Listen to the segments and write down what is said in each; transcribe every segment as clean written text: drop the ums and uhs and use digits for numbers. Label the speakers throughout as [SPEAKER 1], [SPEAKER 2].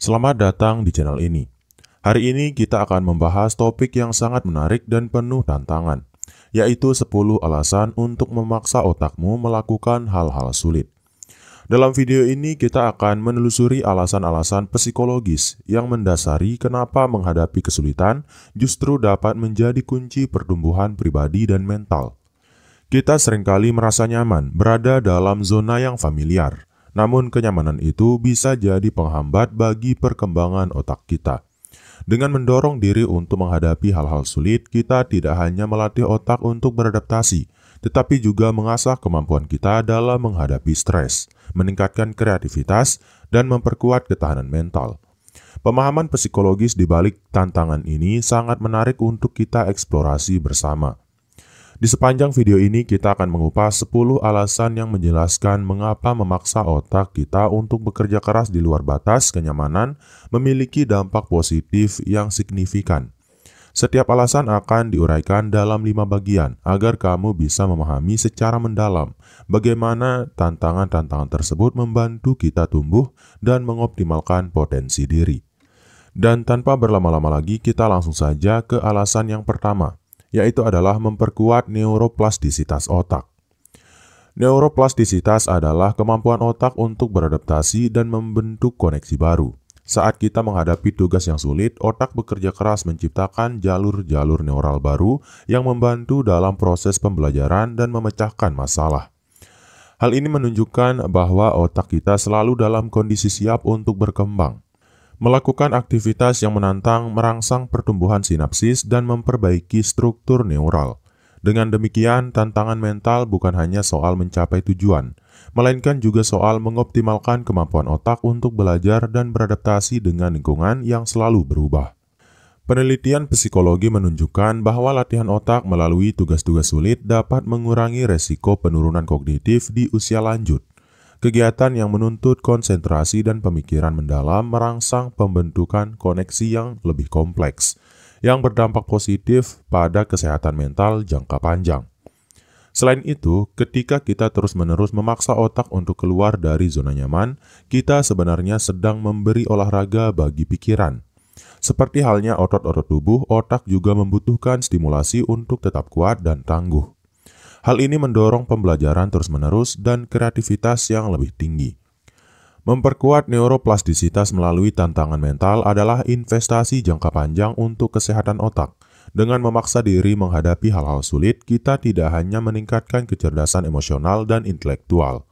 [SPEAKER 1] Selamat datang di channel ini. Hari ini kita akan membahas topik yang sangat menarik dan penuh tantangan, yaitu 10 alasan untuk memaksa otakmu melakukan hal-hal sulit. Dalam video ini kita akan menelusuri alasan-alasan psikologis yang mendasari kenapa menghadapi kesulitan justru dapat menjadi kunci pertumbuhan pribadi dan mental. Kita seringkali merasa nyaman berada dalam zona yang familiar. Namun kenyamanan itu bisa jadi penghambat bagi perkembangan otak kita. Dengan mendorong diri untuk menghadapi hal-hal sulit, kita tidak hanya melatih otak untuk beradaptasi, tetapi juga mengasah kemampuan kita dalam menghadapi stres, meningkatkan kreativitas, dan memperkuat ketahanan mental. Pemahaman psikologis di balik tantangan ini sangat menarik untuk kita eksplorasi bersama. Di sepanjang video ini kita akan mengupas 10 alasan yang menjelaskan mengapa memaksa otak kita untuk bekerja keras di luar batas kenyamanan memiliki dampak positif yang signifikan. Setiap alasan akan diuraikan dalam 5 bagian agar kamu bisa memahami secara mendalam bagaimana tantangan-tantangan tersebut membantu kita tumbuh dan mengoptimalkan potensi diri. Dan tanpa berlama-lama lagi kita langsung saja ke alasan yang pertama, yaitu adalah memperkuat neuroplastisitas otak. Neuroplastisitas adalah kemampuan otak untuk beradaptasi dan membentuk koneksi baru. Saat kita menghadapi tugas yang sulit, otak bekerja keras menciptakan jalur-jalur neural baru yang membantu dalam proses pembelajaran dan memecahkan masalah. Hal ini menunjukkan bahwa otak kita selalu dalam kondisi siap untuk berkembang. Melakukan aktivitas yang menantang merangsang pertumbuhan sinapsis dan memperbaiki struktur neural. Dengan demikian, tantangan mental bukan hanya soal mencapai tujuan, melainkan juga soal mengoptimalkan kemampuan otak untuk belajar dan beradaptasi dengan lingkungan yang selalu berubah. Penelitian psikologi menunjukkan bahwa latihan otak melalui tugas-tugas sulit dapat mengurangi resiko penurunan kognitif di usia lanjut. Kegiatan yang menuntut konsentrasi dan pemikiran mendalam merangsang pembentukan koneksi yang lebih kompleks, yang berdampak positif pada kesehatan mental jangka panjang. Selain itu, ketika kita terus-menerus memaksa otak untuk keluar dari zona nyaman, kita sebenarnya sedang memberi olahraga bagi pikiran. Seperti halnya otot-otot tubuh, otak juga membutuhkan stimulasi untuk tetap kuat dan tangguh. Hal ini mendorong pembelajaran terus-menerus dan kreativitas yang lebih tinggi. Memperkuat neuroplastisitas melalui tantangan mental adalah investasi jangka panjang untuk kesehatan otak. Dengan memaksa diri menghadapi hal-hal sulit, kita tidak hanya meningkatkan kecerdasan emosional dan intelektual,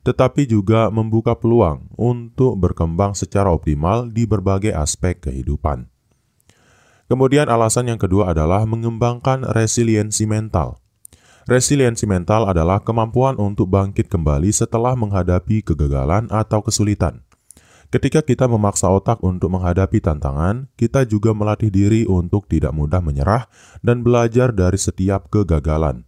[SPEAKER 1] tetapi juga membuka peluang untuk berkembang secara optimal di berbagai aspek kehidupan. Kemudian alasan yang kedua adalah mengembangkan resiliensi mental. Resiliensi mental adalah kemampuan untuk bangkit kembali setelah menghadapi kegagalan atau kesulitan. Ketika kita memaksa otak untuk menghadapi tantangan, kita juga melatih diri untuk tidak mudah menyerah dan belajar dari setiap kegagalan.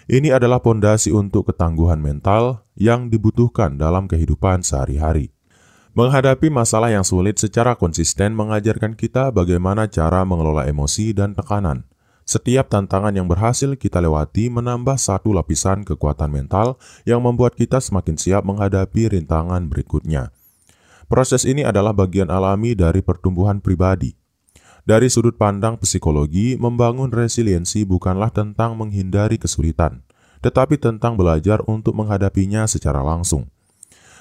[SPEAKER 1] Ini adalah pondasi untuk ketangguhan mental yang dibutuhkan dalam kehidupan sehari-hari. Menghadapi masalah yang sulit secara konsisten mengajarkan kita bagaimana cara mengelola emosi dan tekanan. Setiap tantangan yang berhasil kita lewati menambah satu lapisan kekuatan mental yang membuat kita semakin siap menghadapi rintangan berikutnya. Proses ini adalah bagian alami dari pertumbuhan pribadi. Dari sudut pandang psikologi, membangun resiliensi bukanlah tentang menghindari kesulitan, tetapi tentang belajar untuk menghadapinya secara langsung.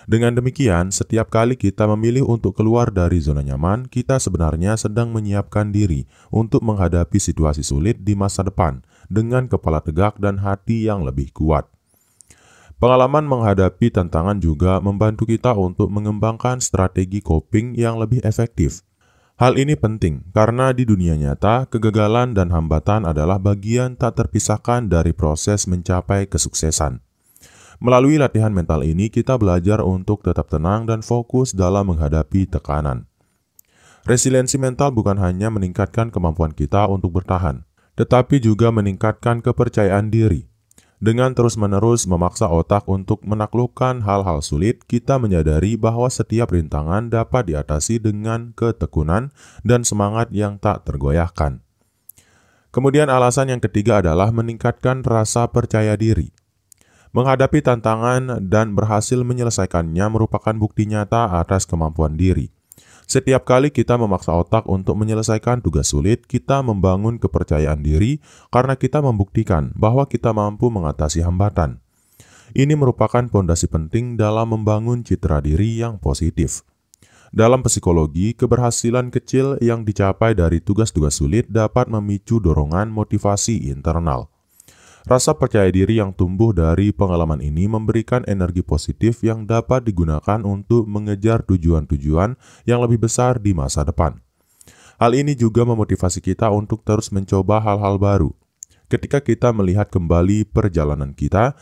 [SPEAKER 1] Dengan demikian, setiap kali kita memilih untuk keluar dari zona nyaman, kita sebenarnya sedang menyiapkan diri untuk menghadapi situasi sulit di masa depan dengan kepala tegak dan hati yang lebih kuat. Pengalaman menghadapi tantangan juga membantu kita untuk mengembangkan strategi coping yang lebih efektif. Hal ini penting karena di dunia nyata, kegagalan dan hambatan adalah bagian tak terpisahkan dari proses mencapai kesuksesan. Melalui latihan mental ini, kita belajar untuk tetap tenang dan fokus dalam menghadapi tekanan. Resiliensi mental bukan hanya meningkatkan kemampuan kita untuk bertahan, tetapi juga meningkatkan kepercayaan diri. Dengan terus-menerus memaksa otak untuk menaklukkan hal-hal sulit, kita menyadari bahwa setiap rintangan dapat diatasi dengan ketekunan dan semangat yang tak tergoyahkan. Kemudian alasan yang ketiga adalah meningkatkan rasa percaya diri. Menghadapi tantangan dan berhasil menyelesaikannya merupakan bukti nyata atas kemampuan diri. Setiap kali kita memaksa otak untuk menyelesaikan tugas sulit, kita membangun kepercayaan diri karena kita membuktikan bahwa kita mampu mengatasi hambatan. Ini merupakan fondasi penting dalam membangun citra diri yang positif. Dalam psikologi, keberhasilan kecil yang dicapai dari tugas-tugas sulit dapat memicu dorongan motivasi internal. Rasa percaya diri yang tumbuh dari pengalaman ini memberikan energi positif yang dapat digunakan untuk mengejar tujuan-tujuan yang lebih besar di masa depan. Hal ini juga memotivasi kita untuk terus mencoba hal-hal baru. Ketika kita melihat kembali perjalanan kita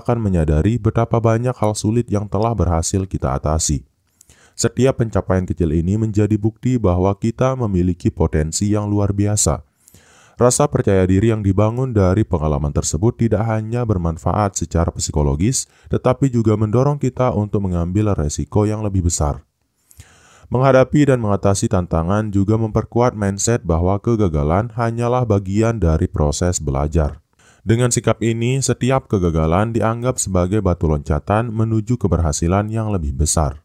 [SPEAKER 1] akan menyadari betapa banyak hal sulit yang telah berhasil kita atasi. Setiap pencapaian kecil ini menjadi bukti bahwa kita memiliki potensi yang luar biasa. Rasa percaya diri yang dibangun dari pengalaman tersebut tidak hanya bermanfaat secara psikologis, tetapi juga mendorong kita untuk mengambil resiko yang lebih besar. Menghadapi dan mengatasi tantangan juga memperkuat mindset bahwa kegagalan hanyalah bagian dari proses belajar. Dengan sikap ini, setiap kegagalan dianggap sebagai batu loncatan menuju keberhasilan yang lebih besar.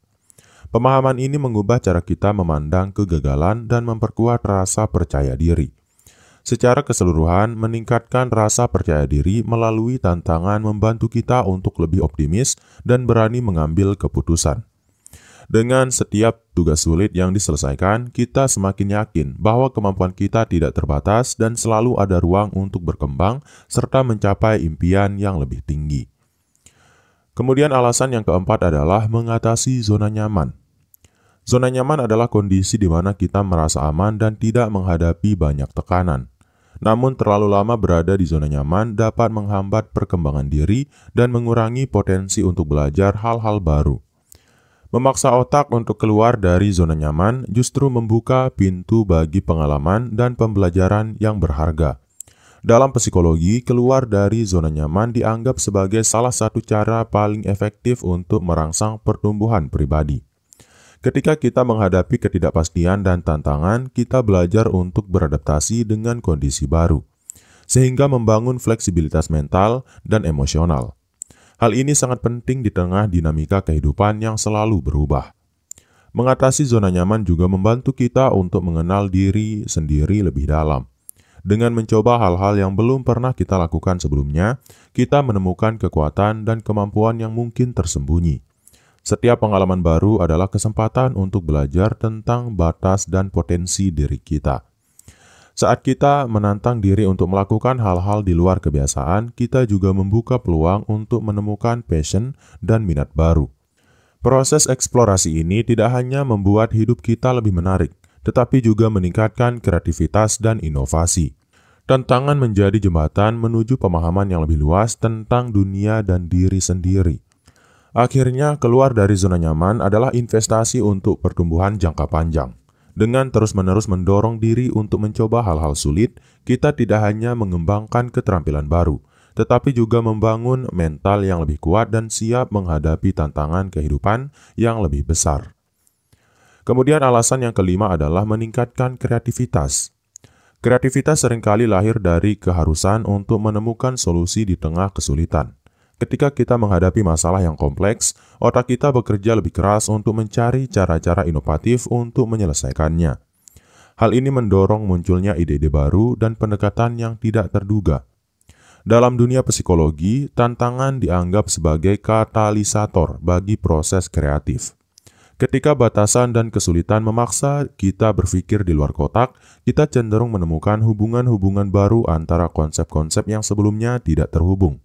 [SPEAKER 1] Pemahaman ini mengubah cara kita memandang kegagalan dan memperkuat rasa percaya diri. Secara keseluruhan, meningkatkan rasa percaya diri melalui tantangan membantu kita untuk lebih optimis dan berani mengambil keputusan. Dengan setiap tugas sulit yang diselesaikan, kita semakin yakin bahwa kemampuan kita tidak terbatas dan selalu ada ruang untuk berkembang serta mencapai impian yang lebih tinggi. Kemudian alasan yang keempat adalah mengatasi zona nyaman. Zona nyaman adalah kondisi di mana kita merasa aman dan tidak menghadapi banyak tekanan. Namun terlalu lama berada di zona nyaman dapat menghambat perkembangan diri dan mengurangi potensi untuk belajar hal-hal baru. Memaksa otak untuk keluar dari zona nyaman justru membuka pintu bagi pengalaman dan pembelajaran yang berharga. Dalam psikologi, keluar dari zona nyaman dianggap sebagai salah satu cara paling efektif untuk merangsang pertumbuhan pribadi. Ketika kita menghadapi ketidakpastian dan tantangan, kita belajar untuk beradaptasi dengan kondisi baru, sehingga membangun fleksibilitas mental dan emosional. Hal ini sangat penting di tengah dinamika kehidupan yang selalu berubah. Mengatasi zona nyaman juga membantu kita untuk mengenal diri sendiri lebih dalam. Dengan mencoba hal-hal yang belum pernah kita lakukan sebelumnya, kita menemukan kekuatan dan kemampuan yang mungkin tersembunyi. Setiap pengalaman baru adalah kesempatan untuk belajar tentang batas dan potensi diri kita. Saat kita menantang diri untuk melakukan hal-hal di luar kebiasaan, kita juga membuka peluang untuk menemukan passion dan minat baru. Proses eksplorasi ini tidak hanya membuat hidup kita lebih menarik, tetapi juga meningkatkan kreativitas dan inovasi. Tantangan menjadi jembatan menuju pemahaman yang lebih luas tentang dunia dan diri sendiri. Akhirnya, keluar dari zona nyaman adalah investasi untuk pertumbuhan jangka panjang. Dengan terus-menerus mendorong diri untuk mencoba hal-hal sulit, kita tidak hanya mengembangkan keterampilan baru, tetapi juga membangun mental yang lebih kuat dan siap menghadapi tantangan kehidupan yang lebih besar. Kemudian alasan yang kelima adalah meningkatkan kreativitas. Kreativitas seringkali lahir dari keharusan untuk menemukan solusi di tengah kesulitan. Ketika kita menghadapi masalah yang kompleks, otak kita bekerja lebih keras untuk mencari cara-cara inovatif untuk menyelesaikannya. Hal ini mendorong munculnya ide-ide baru dan pendekatan yang tidak terduga. Dalam dunia psikologi, tantangan dianggap sebagai katalisator bagi proses kreatif. Ketika batasan dan kesulitan memaksa kita berpikir di luar kotak, kita cenderung menemukan hubungan-hubungan baru antara konsep-konsep yang sebelumnya tidak terhubung.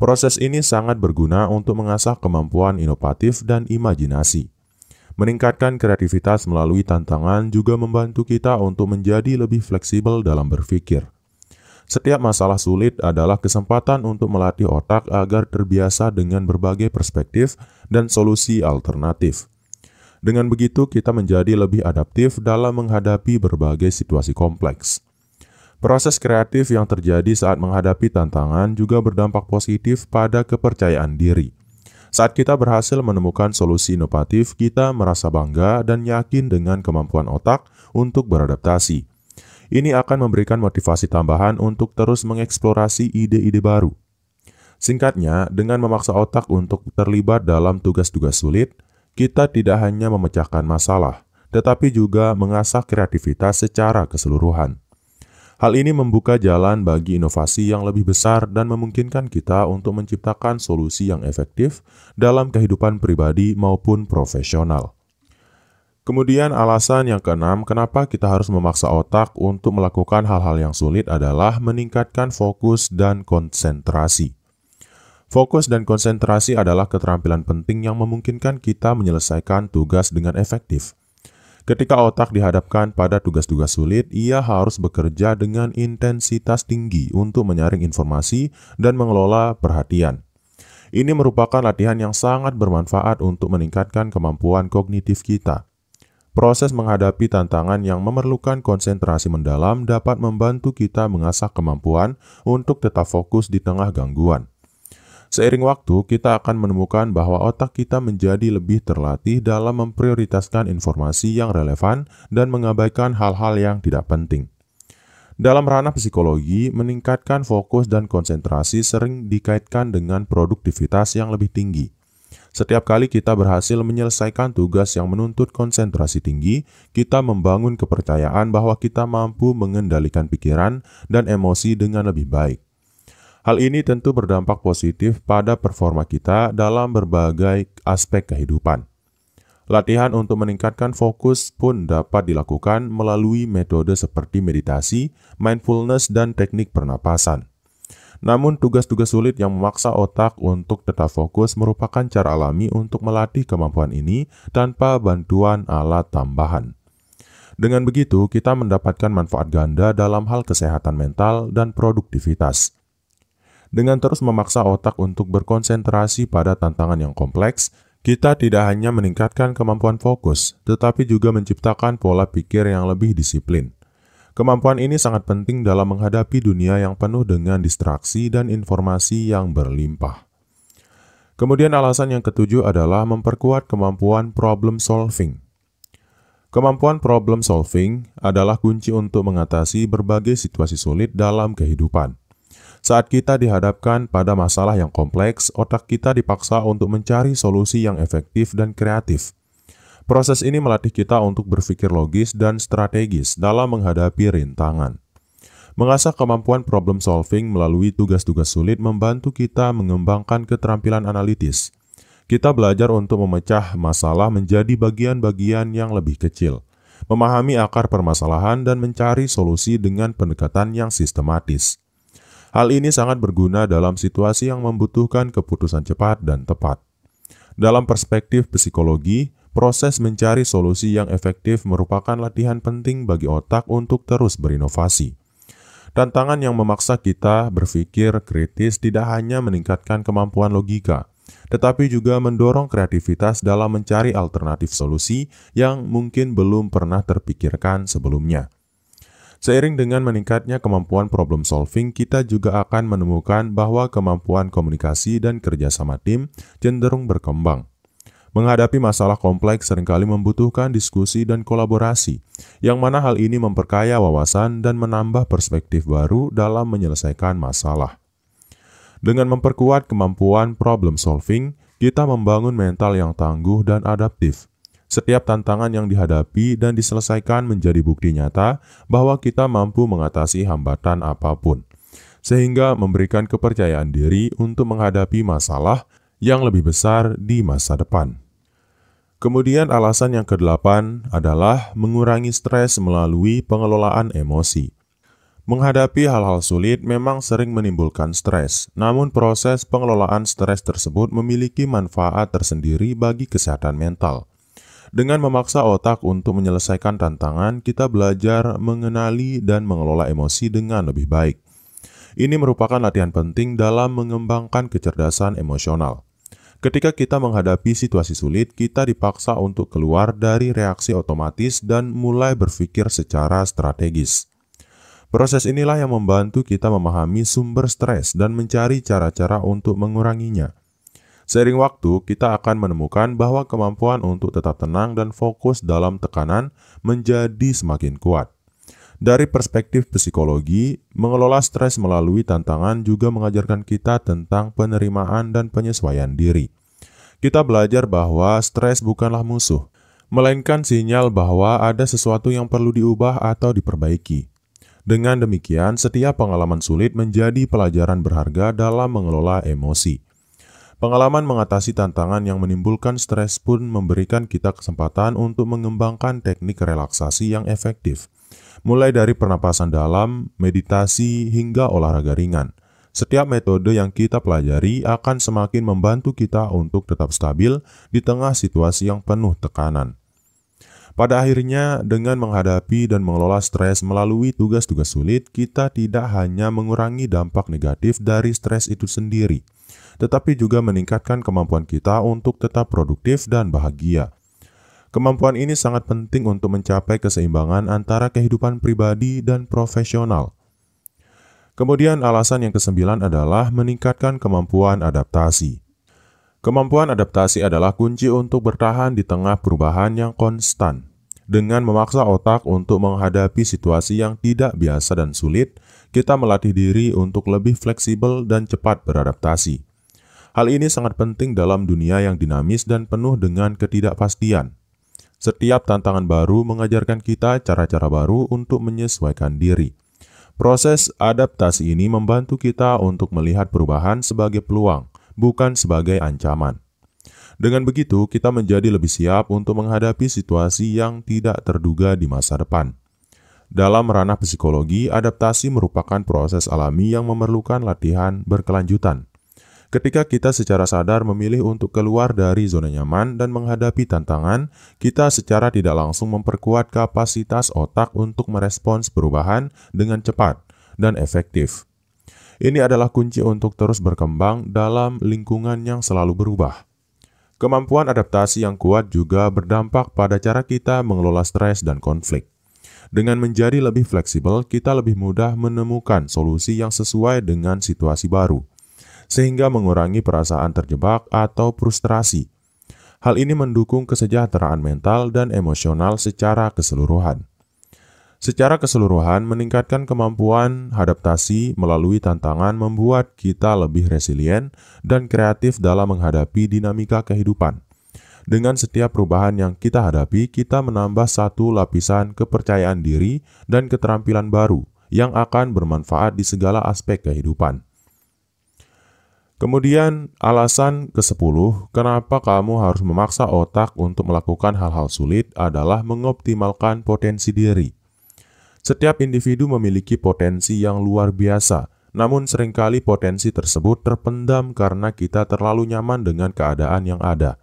[SPEAKER 1] Proses ini sangat berguna untuk mengasah kemampuan inovatif dan imajinasi. Meningkatkan kreativitas melalui tantangan juga membantu kita untuk menjadi lebih fleksibel dalam berpikir. Setiap masalah sulit adalah kesempatan untuk melatih otak agar terbiasa dengan berbagai perspektif dan solusi alternatif. Dengan begitu, kita menjadi lebih adaptif dalam menghadapi berbagai situasi kompleks. Proses kreatif yang terjadi saat menghadapi tantangan juga berdampak positif pada kepercayaan diri. Saat kita berhasil menemukan solusi inovatif, kita merasa bangga dan yakin dengan kemampuan otak untuk beradaptasi. Ini akan memberikan motivasi tambahan untuk terus mengeksplorasi ide-ide baru. Singkatnya, dengan memaksa otak untuk terlibat dalam tugas-tugas sulit, kita tidak hanya memecahkan masalah, tetapi juga mengasah kreativitas secara keseluruhan. Hal ini membuka jalan bagi inovasi yang lebih besar dan memungkinkan kita untuk menciptakan solusi yang efektif dalam kehidupan pribadi maupun profesional. Kemudian alasan yang keenam, kenapa kita harus memaksa otak untuk melakukan hal-hal yang sulit adalah meningkatkan fokus dan konsentrasi. Fokus dan konsentrasi adalah keterampilan penting yang memungkinkan kita menyelesaikan tugas dengan efektif. Ketika otak dihadapkan pada tugas-tugas sulit, ia harus bekerja dengan intensitas tinggi untuk menyaring informasi dan mengelola perhatian. Ini merupakan latihan yang sangat bermanfaat untuk meningkatkan kemampuan kognitif kita. Proses menghadapi tantangan yang memerlukan konsentrasi mendalam dapat membantu kita mengasah kemampuan untuk tetap fokus di tengah gangguan. Seiring waktu, kita akan menemukan bahwa otak kita menjadi lebih terlatih dalam memprioritaskan informasi yang relevan dan mengabaikan hal-hal yang tidak penting. Dalam ranah psikologi, meningkatkan fokus dan konsentrasi sering dikaitkan dengan produktivitas yang lebih tinggi. Setiap kali kita berhasil menyelesaikan tugas yang menuntut konsentrasi tinggi, kita membangun kepercayaan bahwa kita mampu mengendalikan pikiran dan emosi dengan lebih baik. Hal ini tentu berdampak positif pada performa kita dalam berbagai aspek kehidupan. Latihan untuk meningkatkan fokus pun dapat dilakukan melalui metode seperti meditasi, mindfulness, dan teknik pernapasan. Namun, tugas-tugas sulit yang memaksa otak untuk tetap fokus merupakan cara alami untuk melatih kemampuan ini tanpa bantuan alat tambahan. Dengan begitu, kita mendapatkan manfaat ganda dalam hal kesehatan mental dan produktivitas. Dengan terus memaksa otak untuk berkonsentrasi pada tantangan yang kompleks, kita tidak hanya meningkatkan kemampuan fokus, tetapi juga menciptakan pola pikir yang lebih disiplin. Kemampuan ini sangat penting dalam menghadapi dunia yang penuh dengan distraksi dan informasi yang berlimpah. Kemudian alasan yang ketujuh adalah memperkuat kemampuan problem solving. Kemampuan problem solving adalah kunci untuk mengatasi berbagai situasi sulit dalam kehidupan. Saat kita dihadapkan pada masalah yang kompleks, otak kita dipaksa untuk mencari solusi yang efektif dan kreatif. Proses ini melatih kita untuk berpikir logis dan strategis dalam menghadapi rintangan. Mengasah kemampuan problem solving melalui tugas-tugas sulit membantu kita mengembangkan keterampilan analitis. Kita belajar untuk memecah masalah menjadi bagian-bagian yang lebih kecil, memahami akar permasalahan dan mencari solusi dengan pendekatan yang sistematis. Hal ini sangat berguna dalam situasi yang membutuhkan keputusan cepat dan tepat. Dalam perspektif psikologi, proses mencari solusi yang efektif merupakan latihan penting bagi otak untuk terus berinovasi. Tantangan yang memaksa kita berpikir kritis tidak hanya meningkatkan kemampuan logika, tetapi juga mendorong kreativitas dalam mencari alternatif solusi yang mungkin belum pernah terpikirkan sebelumnya. Seiring dengan meningkatnya kemampuan problem solving, kita juga akan menemukan bahwa kemampuan komunikasi dan kerjasama tim cenderung berkembang. Menghadapi masalah kompleks seringkali membutuhkan diskusi dan kolaborasi, yang mana hal ini memperkaya wawasan dan menambah perspektif baru dalam menyelesaikan masalah. Dengan memperkuat kemampuan problem solving, kita membangun mental yang tangguh dan adaptif. Setiap tantangan yang dihadapi dan diselesaikan menjadi bukti nyata bahwa kita mampu mengatasi hambatan apapun, sehingga memberikan kepercayaan diri untuk menghadapi masalah yang lebih besar di masa depan. Kemudian alasan yang kedelapan adalah mengurangi stres melalui pengelolaan emosi. Menghadapi hal-hal sulit memang sering menimbulkan stres, namun proses pengelolaan stres tersebut memiliki manfaat tersendiri bagi kesehatan mental. Dengan memaksa otak untuk menyelesaikan tantangan, kita belajar mengenali dan mengelola emosi dengan lebih baik. Ini merupakan latihan penting dalam mengembangkan kecerdasan emosional. Ketika kita menghadapi situasi sulit, kita dipaksa untuk keluar dari reaksi otomatis dan mulai berpikir secara strategis. Proses inilah yang membantu kita memahami sumber stres dan mencari cara-cara untuk menguranginya. Seiring waktu, kita akan menemukan bahwa kemampuan untuk tetap tenang dan fokus dalam tekanan menjadi semakin kuat. Dari perspektif psikologi, mengelola stres melalui tantangan juga mengajarkan kita tentang penerimaan dan penyesuaian diri. Kita belajar bahwa stres bukanlah musuh, melainkan sinyal bahwa ada sesuatu yang perlu diubah atau diperbaiki. Dengan demikian, setiap pengalaman sulit menjadi pelajaran berharga dalam mengelola emosi. Pengalaman mengatasi tantangan yang menimbulkan stres pun memberikan kita kesempatan untuk mengembangkan teknik relaksasi yang efektif. Mulai dari pernapasan dalam, meditasi, hingga olahraga ringan. Setiap metode yang kita pelajari akan semakin membantu kita untuk tetap stabil di tengah situasi yang penuh tekanan. Pada akhirnya, dengan menghadapi dan mengelola stres melalui tugas-tugas sulit, kita tidak hanya mengurangi dampak negatif dari stres itu sendiri, tetapi juga meningkatkan kemampuan kita untuk tetap produktif dan bahagia. Kemampuan ini sangat penting untuk mencapai keseimbangan antara kehidupan pribadi dan profesional. Kemudian alasan yang ke-9 adalah meningkatkan kemampuan adaptasi. Kemampuan adaptasi adalah kunci untuk bertahan di tengah perubahan yang konstan. Dengan memaksa otak untuk menghadapi situasi yang tidak biasa dan sulit, kita melatih diri untuk lebih fleksibel dan cepat beradaptasi. Hal ini sangat penting dalam dunia yang dinamis dan penuh dengan ketidakpastian. Setiap tantangan baru mengajarkan kita cara-cara baru untuk menyesuaikan diri. Proses adaptasi ini membantu kita untuk melihat perubahan sebagai peluang, bukan sebagai ancaman. Dengan begitu, kita menjadi lebih siap untuk menghadapi situasi yang tidak terduga di masa depan. Dalam ranah psikologi, adaptasi merupakan proses alami yang memerlukan latihan berkelanjutan. Ketika kita secara sadar memilih untuk keluar dari zona nyaman dan menghadapi tantangan, kita secara tidak langsung memperkuat kapasitas otak untuk merespons perubahan dengan cepat dan efektif. Ini adalah kunci untuk terus berkembang dalam lingkungan yang selalu berubah. Kemampuan adaptasi yang kuat juga berdampak pada cara kita mengelola stres dan konflik. Dengan menjadi lebih fleksibel, kita lebih mudah menemukan solusi yang sesuai dengan situasi baru, sehingga mengurangi perasaan terjebak atau frustrasi. Hal ini mendukung kesejahteraan mental dan emosional secara keseluruhan. Secara keseluruhan, meningkatkan kemampuan adaptasi melalui tantangan membuat kita lebih resilien dan kreatif dalam menghadapi dinamika kehidupan. Dengan setiap perubahan yang kita hadapi, kita menambah satu lapisan kepercayaan diri dan keterampilan baru yang akan bermanfaat di segala aspek kehidupan. Kemudian, alasan ke-10, kenapa kamu harus memaksa otak untuk melakukan hal-hal sulit adalah mengoptimalkan potensi diri. Setiap individu memiliki potensi yang luar biasa, namun seringkali potensi tersebut terpendam karena kita terlalu nyaman dengan keadaan yang ada.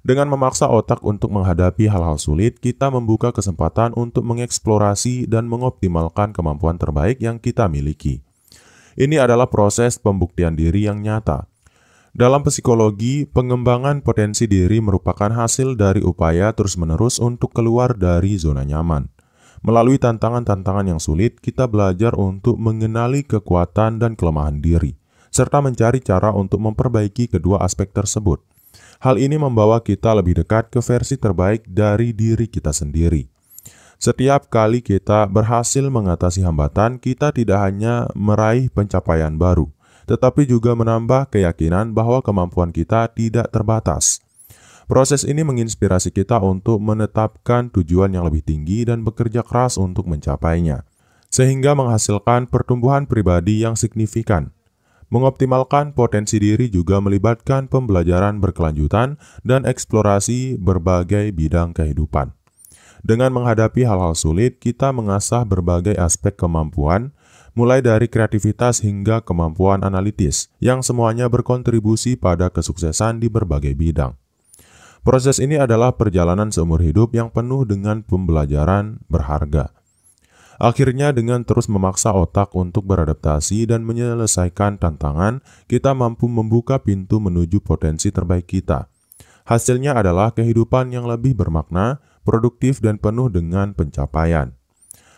[SPEAKER 1] Dengan memaksa otak untuk menghadapi hal-hal sulit, kita membuka kesempatan untuk mengeksplorasi dan mengoptimalkan kemampuan terbaik yang kita miliki. Ini adalah proses pembuktian diri yang nyata. Dalam psikologi, pengembangan potensi diri merupakan hasil dari upaya terus-menerus untuk keluar dari zona nyaman. Melalui tantangan-tantangan yang sulit, kita belajar untuk mengenali kekuatan dan kelemahan diri, serta mencari cara untuk memperbaiki kedua aspek tersebut. Hal ini membawa kita lebih dekat ke versi terbaik dari diri kita sendiri. Setiap kali kita berhasil mengatasi hambatan, kita tidak hanya meraih pencapaian baru, tetapi juga menambah keyakinan bahwa kemampuan kita tidak terbatas. Proses ini menginspirasi kita untuk menetapkan tujuan yang lebih tinggi dan bekerja keras untuk mencapainya, sehingga menghasilkan pertumbuhan pribadi yang signifikan. Mengoptimalkan potensi diri juga melibatkan pembelajaran berkelanjutan dan eksplorasi berbagai bidang kehidupan. Dengan menghadapi hal-hal sulit, kita mengasah berbagai aspek kemampuan, mulai dari kreativitas hingga kemampuan analitis, yang semuanya berkontribusi pada kesuksesan di berbagai bidang. Proses ini adalah perjalanan seumur hidup yang penuh dengan pembelajaran berharga. Akhirnya, dengan terus memaksa otak untuk beradaptasi dan menyelesaikan tantangan, kita mampu membuka pintu menuju potensi terbaik kita. Hasilnya adalah kehidupan yang lebih bermakna, produktif, dan penuh dengan pencapaian.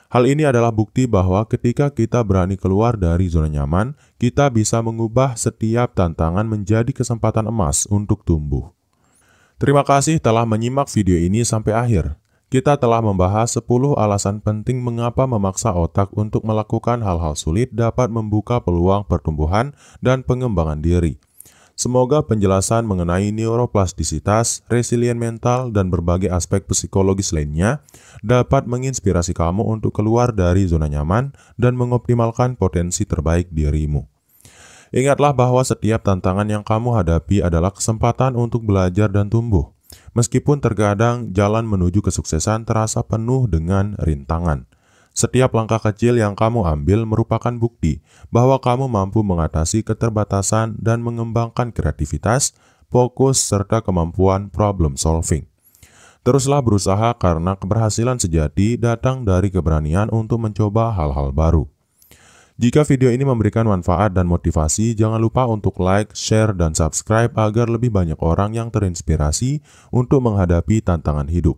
[SPEAKER 1] Hal ini adalah bukti bahwa ketika kita berani keluar dari zona nyaman, kita bisa mengubah setiap tantangan menjadi kesempatan emas untuk tumbuh. Terima kasih telah menyimak video ini sampai akhir. Kita telah membahas 10 alasan penting mengapa memaksa otak untuk melakukan hal-hal sulit dapat membuka peluang pertumbuhan dan pengembangan diri. Semoga penjelasan mengenai neuroplastisitas, resilien mental, dan berbagai aspek psikologis lainnya dapat menginspirasi kamu untuk keluar dari zona nyaman dan mengoptimalkan potensi terbaik dirimu. Ingatlah bahwa setiap tantangan yang kamu hadapi adalah kesempatan untuk belajar dan tumbuh. Meskipun terkadang jalan menuju kesuksesan terasa penuh dengan rintangan. Setiap langkah kecil yang kamu ambil merupakan bukti bahwa kamu mampu mengatasi keterbatasan dan mengembangkan kreativitas, fokus, serta kemampuan problem solving. Teruslah berusaha karena keberhasilan sejati datang dari keberanian untuk mencoba hal-hal baru. Jika video ini memberikan manfaat dan motivasi, jangan lupa untuk like, share, dan subscribe agar lebih banyak orang yang terinspirasi untuk menghadapi tantangan hidup.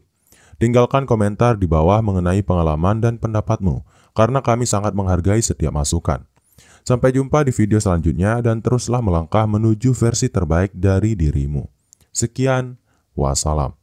[SPEAKER 1] Tinggalkan komentar di bawah mengenai pengalaman dan pendapatmu, karena kami sangat menghargai setiap masukan. Sampai jumpa di video selanjutnya dan teruslah melangkah menuju versi terbaik dari dirimu. Sekian, wassalam.